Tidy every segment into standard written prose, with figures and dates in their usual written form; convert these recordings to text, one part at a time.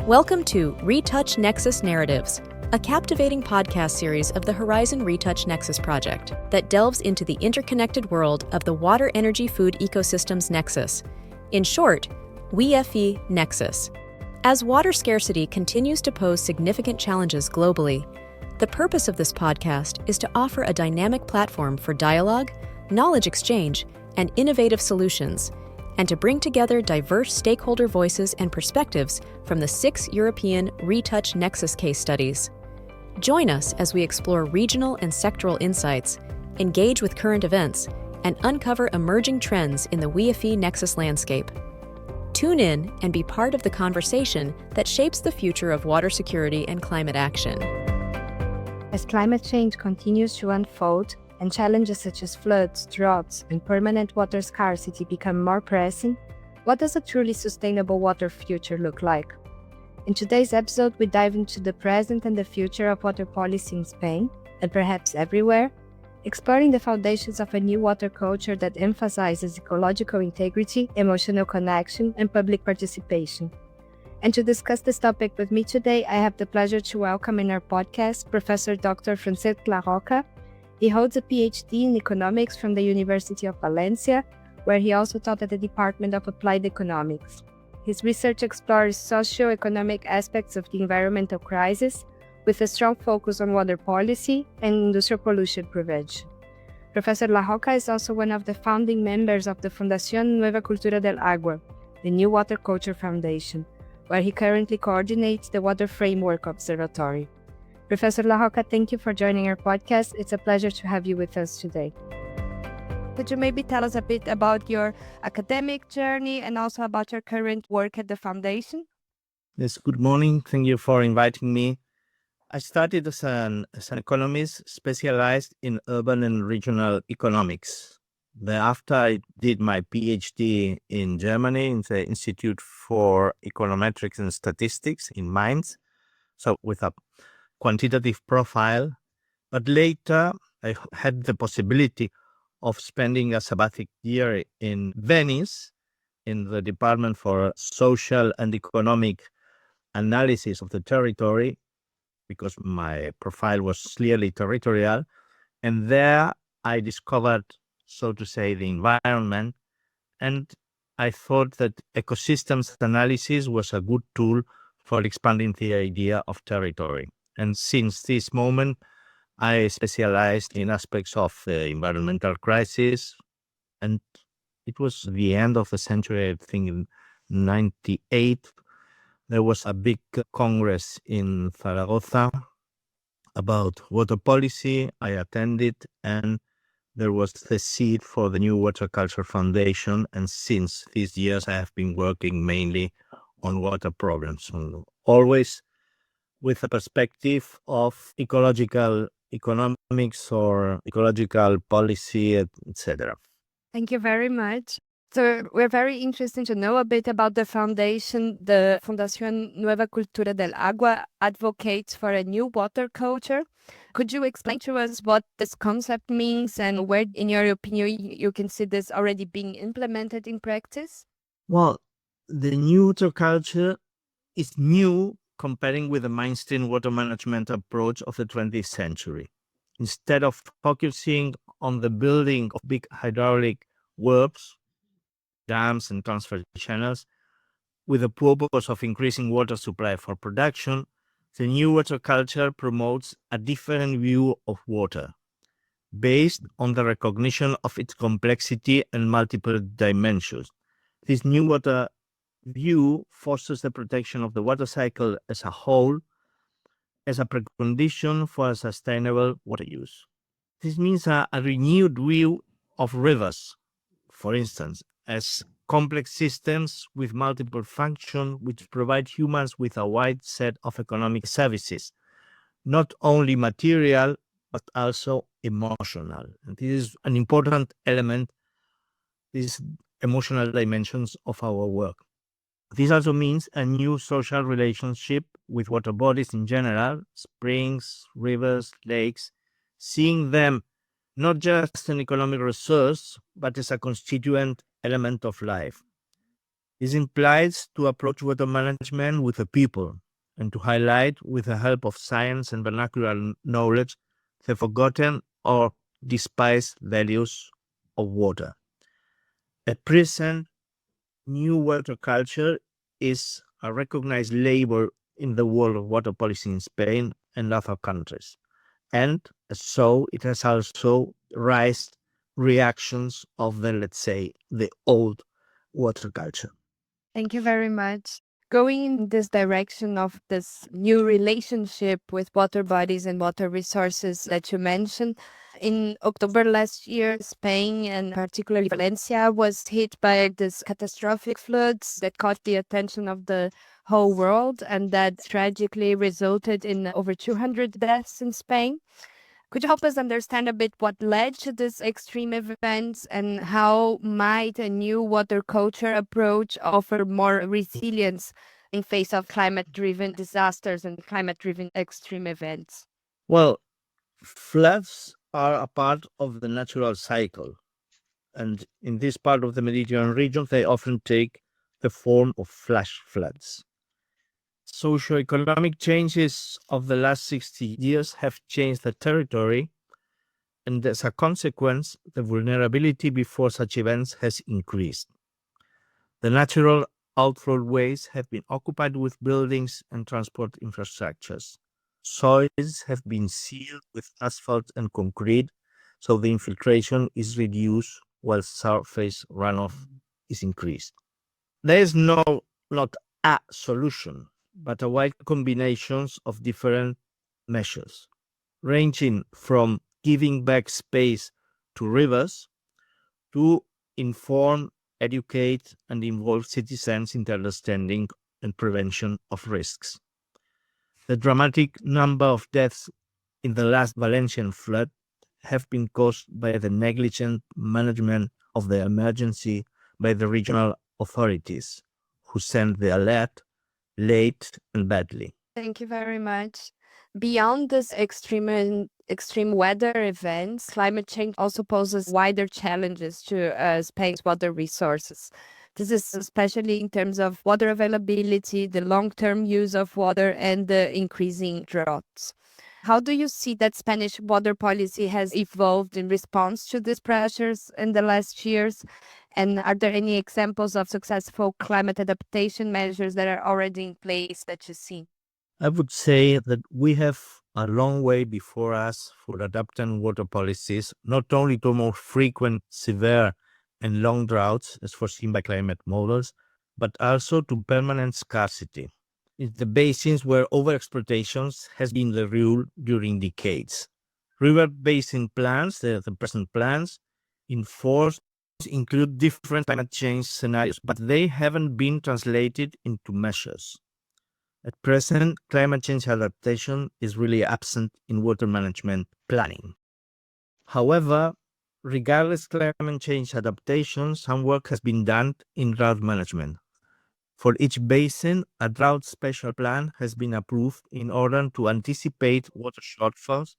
Welcome to RETOUCH NEXUS Narratives, a captivating podcast series of the Horizon RETOUCH NEXUS project that delves into the interconnected world of the water energy food ecosystem's nexus. In short, WEFE Nexus. As water scarcity continues to pose significant challenges globally, the purpose of this podcast is to offer a dynamic platform for dialogue, knowledge exchange, and innovative solutions, and to bring together diverse stakeholder voices and perspectives from the 6 European RETOUCH NEXUS case studies. Join us as we explore regional and sectoral insights, engage with current events, and uncover emerging trends in the WEFE Nexus landscape. Tune in and be part of the conversation that shapes the future of water security and climate action. As climate change continues to unfold, and challenges such as floods, droughts, and permanent water scarcity become more pressing, what does a truly sustainable water future look like? In today's episode, we dive into the present and the future of water policy in Spain, and perhaps everywhere, exploring the foundations of a new water culture that emphasizes ecological integrity, emotional connection, and public participation. And to discuss this topic with me today, I have the pleasure to welcome in our podcast Professor Dr. Francesc La Roca. He holds a PhD in economics from the University of Valencia, where he also taught at the Department of Applied Economics. His research explores socio-economic aspects of the environmental crisis, with a strong focus on water policy and industrial pollution prevention. Professor La Roca is also one of the founding members of the Fundación Nueva Cultura del Agua, the New Water Culture Foundation, where he currently coordinates the Water Framework Observatory. Professor La Roca, thank you for joining our podcast. It's a pleasure to have you with us today. Could you maybe tell us a bit about your academic journey and also about your current work at the Foundation? Yes, good morning. Thank you for inviting me. I started as an economist specialized in urban and regional economics. Thereafter, I did my PhD in Germany in the Institute for Econometrics and Statistics in Mainz, so with a quantitative profile. But later, I had the possibility of spending a sabbatic year in Venice in the Department for Social and Economic Analysis of the Territory, because my profile was clearly territorial. And there I discovered, so to say, the environment. And I thought that ecosystems analysis was a good tool for expanding the idea of territory. And since this moment, I specialized in aspects of the environmental crisis. And it was the end of the century, I think in 98. There was a big congress in Zaragoza about water policy. I attended, and there was the seed for the new Water Culture Foundation. And since these years, I have been working mainly on water problems, always with a perspective of ecological economics or ecological policy, etc. Thank you very much. So we're very interested to know a bit about the foundation. The Fundación Nueva Cultura del Agua advocates for a new water culture. Could you explain to us what this concept means and where, in your opinion, you can see this already being implemented in practice? Well, the new water culture is new comparing with the mainstream water management approach of the 20th century. Instead of focusing on the building of big hydraulic works, dams and transfer channels, with the purpose of increasing water supply for production, the new water culture promotes a different view of water, based on the recognition of its complexity and multiple dimensions. This new water view fosters the protection of the water cycle as a whole as a precondition for a sustainable water use. This means a renewed view of rivers, for instance, as complex systems with multiple functions which provide humans with a wide set of economic services, not only material, but also emotional. And this is an important element, these emotional dimensions of our work. This also means a new social relationship with water bodies in general, springs, rivers, lakes, seeing them not just an economic resource, but as a constituent element of life. This implies to approach water management with the people and to highlight, with the help of science and vernacular knowledge, the forgotten or despised values of water. At present, new water culture is a recognized label in the world of water policy in Spain and other countries. And so it has also raised reactions of the, let's say, the old water culture. Thank you very much. Going in this direction of this new relationship with water bodies and water resources that you mentioned, in October last year, Spain and particularly Valencia was hit by this catastrophic floods that caught the attention of the whole world and that tragically resulted in over 200 deaths in Spain. Could you help us understand a bit what led to these extreme events and how might a new water culture approach offer more resilience in face of climate-driven disasters and climate-driven extreme events? Well, floods are a part of the natural cycle. And in this part of the Mediterranean region, they often take the form of flash floods. Socioeconomic changes of the last 60 years have changed the territory, and as a consequence, the vulnerability before such events has increased. The natural outflowways have been occupied with buildings and transport infrastructures. Soils have been sealed with asphalt and concrete, so the infiltration is reduced while surface runoff is increased. There is not a solution, but a wide combinations of different measures, ranging from giving back space to rivers to inform, educate, and involve citizens in the understanding and prevention of risks. The dramatic number of deaths in the last Valencian flood have been caused by the negligent management of the emergency by the regional authorities, who sent the alert late and badly. Thank you very much. Beyond this extreme weather events, climate change also poses wider challenges to Spain's water resources. This is especially in terms of water availability, the long-term use of water, and the increasing droughts. How do you see that Spanish water policy has evolved in response to these pressures in the last years? And are there any examples of successful climate adaptation measures that are already in place that you see? I would say that we have a long way before us for adapting water policies, not only to more frequent, severe, and long droughts as foreseen by climate models, but also to permanent scarcity. In the basins where overexploitations has been the rule during decades. River basin plans, the present plans, in force include different climate change scenarios, but they haven't been translated into measures. At present, climate change adaptation is really absent in water management planning. However, regardless of climate change adaptation, some work has been done in drought management. For each basin, a drought special plan has been approved in order to anticipate water shortfalls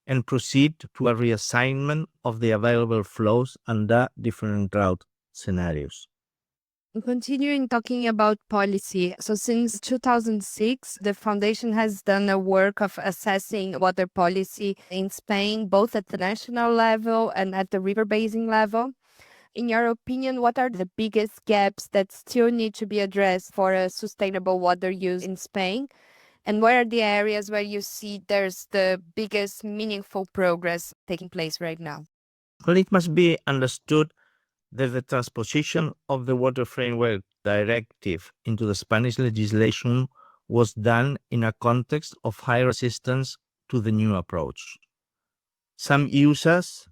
and proceed to a reassignment of the available flows under different drought scenarios. Continuing talking about policy, so since 2006, the Foundation has done a work of assessing water policy in Spain, both at the national level and at the river basin level. In your opinion, what are the biggest gaps that still need to be addressed for a sustainable water use in Spain? And where are the areas where you see there's the biggest meaningful progress taking place right now? Well, it must be understood that the transposition of the Water Framework Directive into the Spanish legislation was done in a context of high resistance to the new approach. Some users,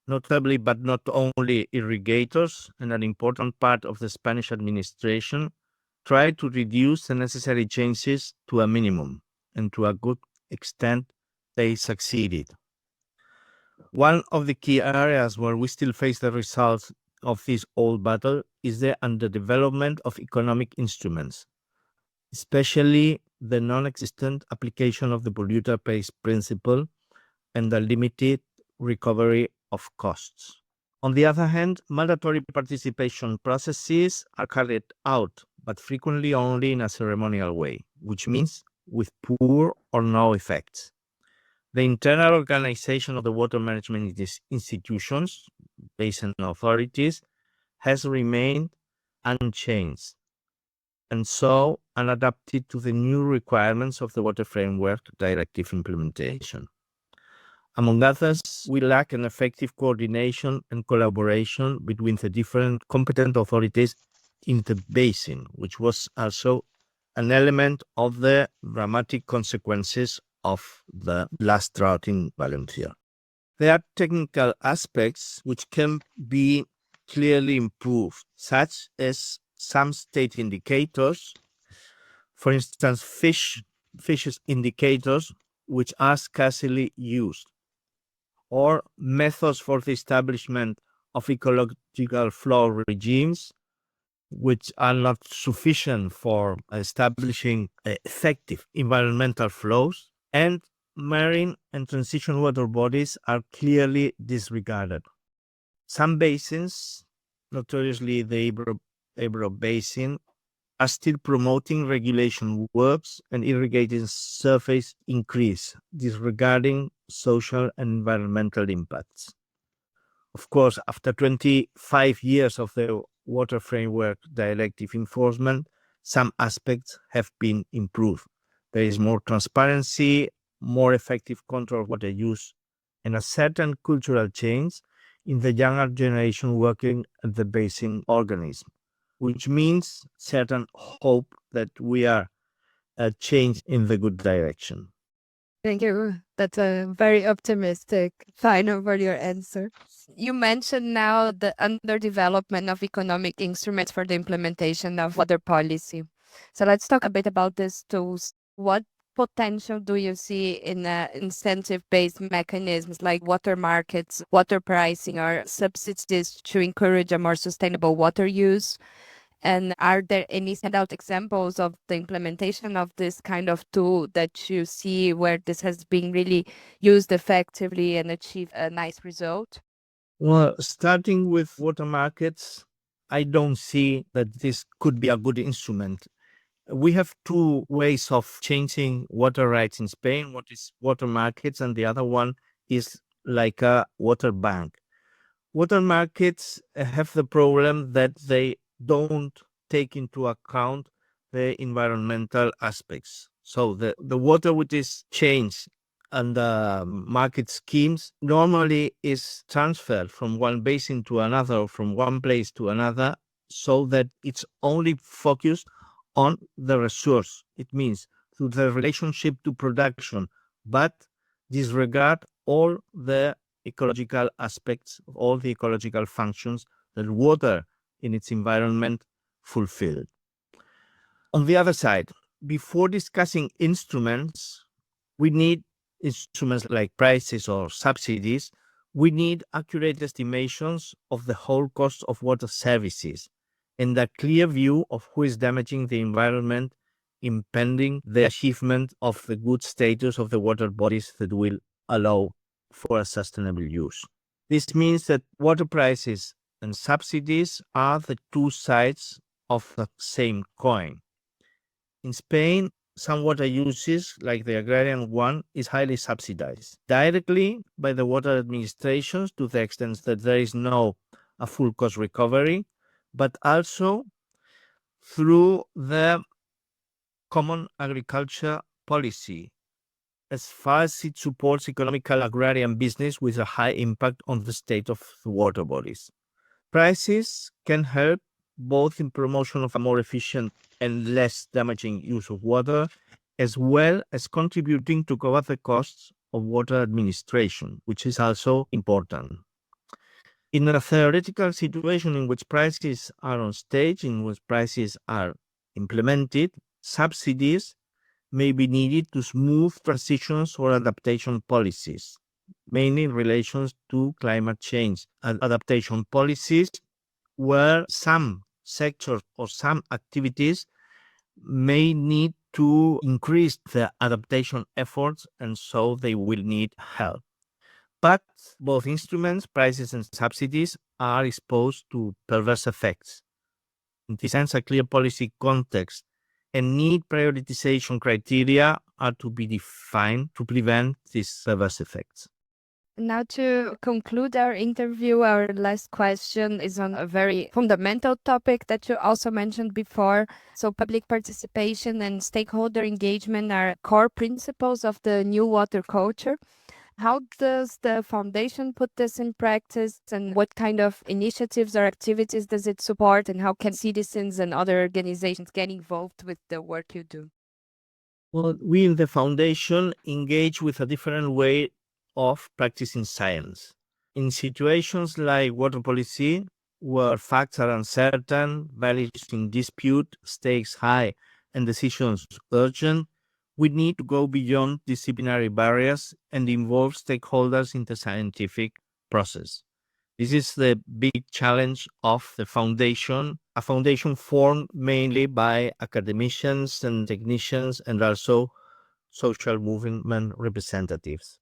notably but not only irrigators and an important part of the Spanish administration, tried to reduce the necessary changes to a minimum, and to a good extent they succeeded. One of the key areas where we still face the results of this old battle is the underdevelopment of economic instruments, especially the non-existent application of the polluter pays principle and the limited recovery of costs. On the other hand, mandatory participation processes are carried out, but frequently only in a ceremonial way, which means with poor or no effects. The internal organization of the water management institutions, basin authorities, has remained unchanged, and so unadapted to the new requirements of the Water Framework Directive implementation. Among others, we lack an effective coordination and collaboration between the different competent authorities in the basin, which was also an element of the dramatic consequences of the last drought in Valencia. There are technical aspects which can be clearly improved, such as some state indicators, for instance, fishes indicators, which are scarcely used, or methods for the establishment of ecological flow regimes, which are not sufficient for establishing effective environmental flows, and marine and transition water bodies are clearly disregarded. Some basins, notoriously the Ebro Basin, are still promoting regulation works and irrigating surface increase, disregarding social and environmental impacts. Of course, after 25 years of the Water Framework Directive enforcement, some aspects have been improved. There is more transparency, more effective control of water use, and a certain cultural change in the younger generation working at the basin organism, which means certain hope that we are changed in the good direction. Thank you. That's a very optimistic final for your answer. You mentioned now the underdevelopment of economic instruments for the implementation of water policy. So let's talk a bit about these tools. What potential do you see in incentive-based mechanisms like water markets, water pricing, or subsidies to encourage a more sustainable water use? And are there any standout examples of the implementation of this kind of tool that you see where this has been really used effectively and achieved a nice result? Well, starting with water markets, I don't see that this could be a good instrument. We have two ways of changing water rights in Spain. One is water markets, and the other one is like a water bank. Water markets have the problem that they don't take into account the environmental aspects. So the water which is changed under market schemes normally is transferred from one basin to another, or from one place to another, so that it's only focused on the resource. It means to the relationship to production, but disregard all the ecological aspects, all the ecological functions that water in its environment fulfill. On the other side, before discussing instruments, we need instruments like prices or subsidies. We need accurate estimations of the whole cost of water services and a clear view of who is damaging the environment, impeding the achievement of the good status of the water bodies that will allow for a sustainable use. This means that water prices and subsidies are the two sides of the same coin. In Spain, some water uses, like the agrarian one, is highly subsidized directly by the water administrations to the extent that there is no a full cost recovery, but also through the common agriculture policy, as far as it supports economical agrarian business with a high impact on the state of the water bodies. Prices can help both in promotion of a more efficient and less damaging use of water, as well as contributing to cover the costs of water administration, which is also important. In a theoretical situation in which prices are on stage, in which prices are implemented, subsidies may be needed to smooth transitions or adaptation policies, mainly in relation to climate change and adaptation policies, where some sectors or some activities may need to increase their adaptation efforts, and so they will need help. But both instruments, prices and subsidies, are exposed to perverse effects. In this sense, a clear policy context and need prioritization criteria are to be defined to prevent these perverse effects. Now, to conclude our interview, our last question is on a very fundamental topic that you also mentioned before. So public participation and stakeholder engagement are core principles of the new water culture. How does the foundation put this in practice, and what kind of initiatives or activities does it support, and how can citizens and other organizations get involved with the work you do? Well, we in the foundation engage with a different way of practicing science. In situations like water policy, where facts are uncertain, values in dispute, stakes high, and decisions urgent, we need to go beyond disciplinary barriers and involve stakeholders in the scientific process. This is the big challenge of the foundation, a foundation formed mainly by academicians and technicians and also social movement representatives.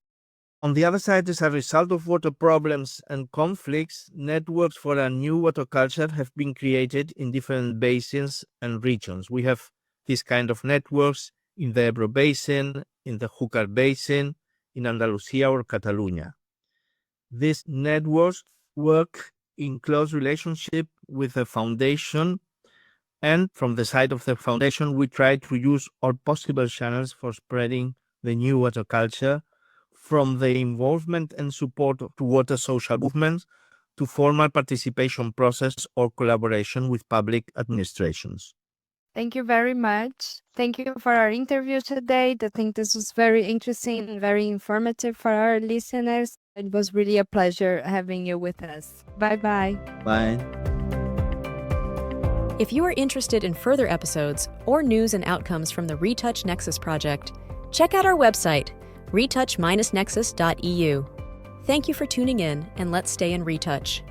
On the other side, as a result of water problems and conflicts, networks for a new water culture have been created in different basins and regions. We have these kind of networks in the Ebro Basin, in the Júcar Basin, in Andalusia or Catalonia. These networks work in close relationship with the foundation, and from the side of the foundation, we try to use all possible channels for spreading the new water culture, from the involvement and support to water social movements to formal participation process or collaboration with public administrations. Thank you very much. Thank you for our interview today. I think this was very interesting and very informative for our listeners. It was really a pleasure having you with us. Bye-bye. Bye. If you are interested in further episodes or news and outcomes from the RETOUCH Nexus project, check out our website, retouch-nexus.eu. Thank you for tuning in, and let's stay in retouch.